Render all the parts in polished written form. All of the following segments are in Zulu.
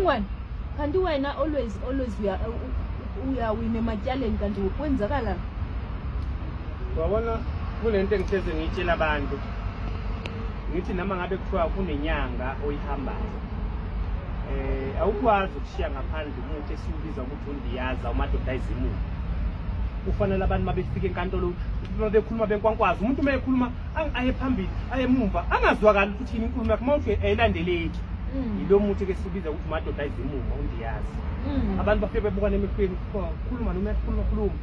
Mngwane, kanti wena always uyawina ematyaleni kanti kwenzakala. Wabona kunento engitheze ngitshela abantu. Ngithi nama ngabe kuthiwa kunenyanga oyihambayo. Awukwazi ukushiya ngaphandle umuntu esiubiza ukuthi undiyaza umadoda izimulo. Kufanele abantu mabefika enkantolo bekhuluma benkwankwazi umuntu mayekhuluma aye phambili aye emuva angazwakali ukuthi inkulumo yakhe mawuthi ayilandeleki. Yilo muntu ke sibiza ukuthi umadoda izimulo undiyazi. Abantu bafike bebukana emehlweni khuluma noma khuluma.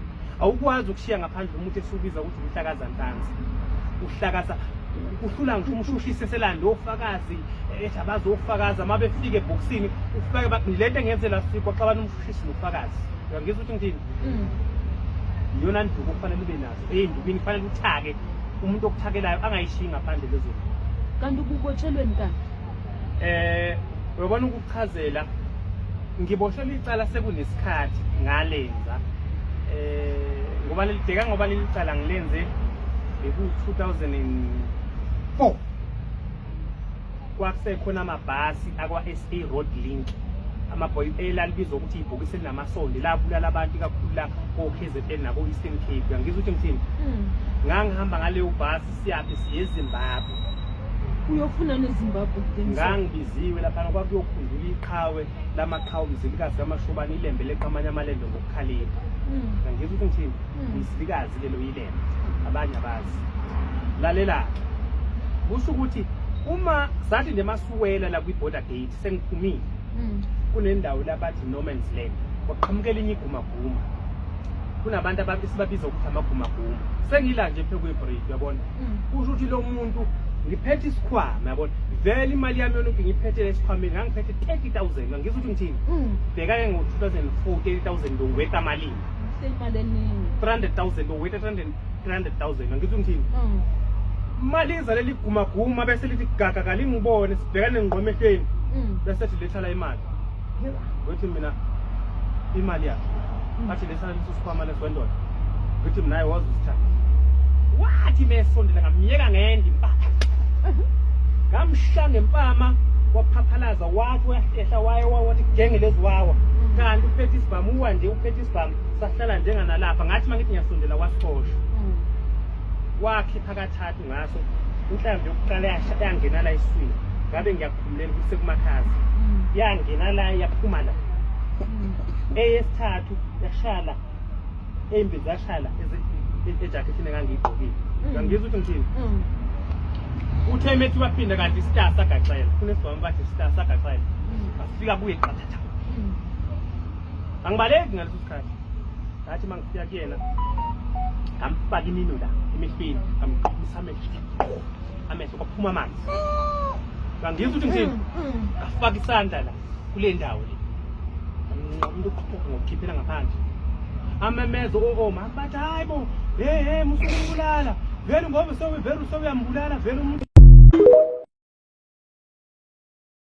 Awukwazi ukushiya ngaphandle umuntu esiubiza ukuthi uhlakaza ntanzi. Uhlakaza uhlula ngisho umshushise selande ofakazi ejabazi ofakaza mabefike eboxini ufike lento engenzela sikho xa abantu umshushise nofakazi. Uyangizwa ukuthi ngithini? Yona nduku kufanele ube nazo endubini kufanele uthake umuntu okuthakelayo angayishiyi ngaphandle lezo. Kanti ukubotshelweni kanti uyabona ukuchazela ngiboshelwe icala sekunesikhathi ngalenza ngoba lelideka ngoba lelicala ngilenze beku 2004 kwakusekhona amabhasi akwa SA Road Link amabhoyi elalibizwa ukuthi ibhokisi elinamasonde labulala abantu kakhulu la ko KZN nako Eastern Cape. Uyangizwa ukuthi ngithini? Ngangihamba ngaleyo bhasi siyaphi siye eZimbabwe. Uyofuna neZimbabwe kudenisa. Ngangibiziwe lapha kwakuyokhundula iqhawe lamaqhawe umzilikazi kamashobani ilembe leqamanya amalendo ngokukhalipha. Ngangizwa ukuthi ngithini? Umzilikazi lelo ilembe abanye abazi. Lalela. Kusho ukuthi uma sathi nje masuwela la kwi border gate sengiphumile. Kunendawo labathi no man's land. Kwaqhamukela inye igumaguma. Kunabantu ababisibabiza ukuthi amagumaguma. Sengila nje phe kwebridge uyabona. Kusho ukuthi lo muntu ngiphethe isikhwama yabona. Vele imali yami yonke ngiphethe lesikhwameni ngangiphethe 30,000. Ngizwe ukuthi ngithini? Bheka ke ngo 2004 30,000 ngwetha malini. Semali eningi. 300,000 ngwetha 300,000. Ngizwe ngithini? Mali izaleli igumaguma bese lithi gaga kalingibone sibhekane ngqomehlweni. Bese sithi lethala imali. Ngithi mina imali yakhe athi lesana lesikhwama lesondoda ngithi mina ayiwazi usithanda wathi mesondela ngamyeka ngendi impaka ngamshanga empama waphaphalaza wathi wahlehla wathi genge leziwawa kanti uphethe isibhamu uwanje uphethe isibhamu sahlala njenganalapha ngathi mangithi ngiyasondela wasihosha wakhipha kathathu ngaso inhlamvu yokuqala yangena la eswini ngabe ngiyakhululela ukuthi sekumakhazi yangena la yaphuma la eyesithathu yashala embiza yashala ejakethini engangiyigqokile. Ngangizwa ukuthi ngithini? Uthe methi waphinda kanti star sagaxela kunesibhamu bathi star sagaxela afika buye qathatha angibaleki ngaleso sikhathi ngathi mangifika kuyena ngamfaka imino la emehlweni ngamqhubisa amehlo kwaphuma amanzi. Ngangizwa ukuthi ngithini? Ngafaka isandla la kule ndawo le umuntu uqhubeka ngokukhiphela ngaphandle amemezo oma bathi hayibo musukubulala vele ngoba vele usuyambulala vele umuntu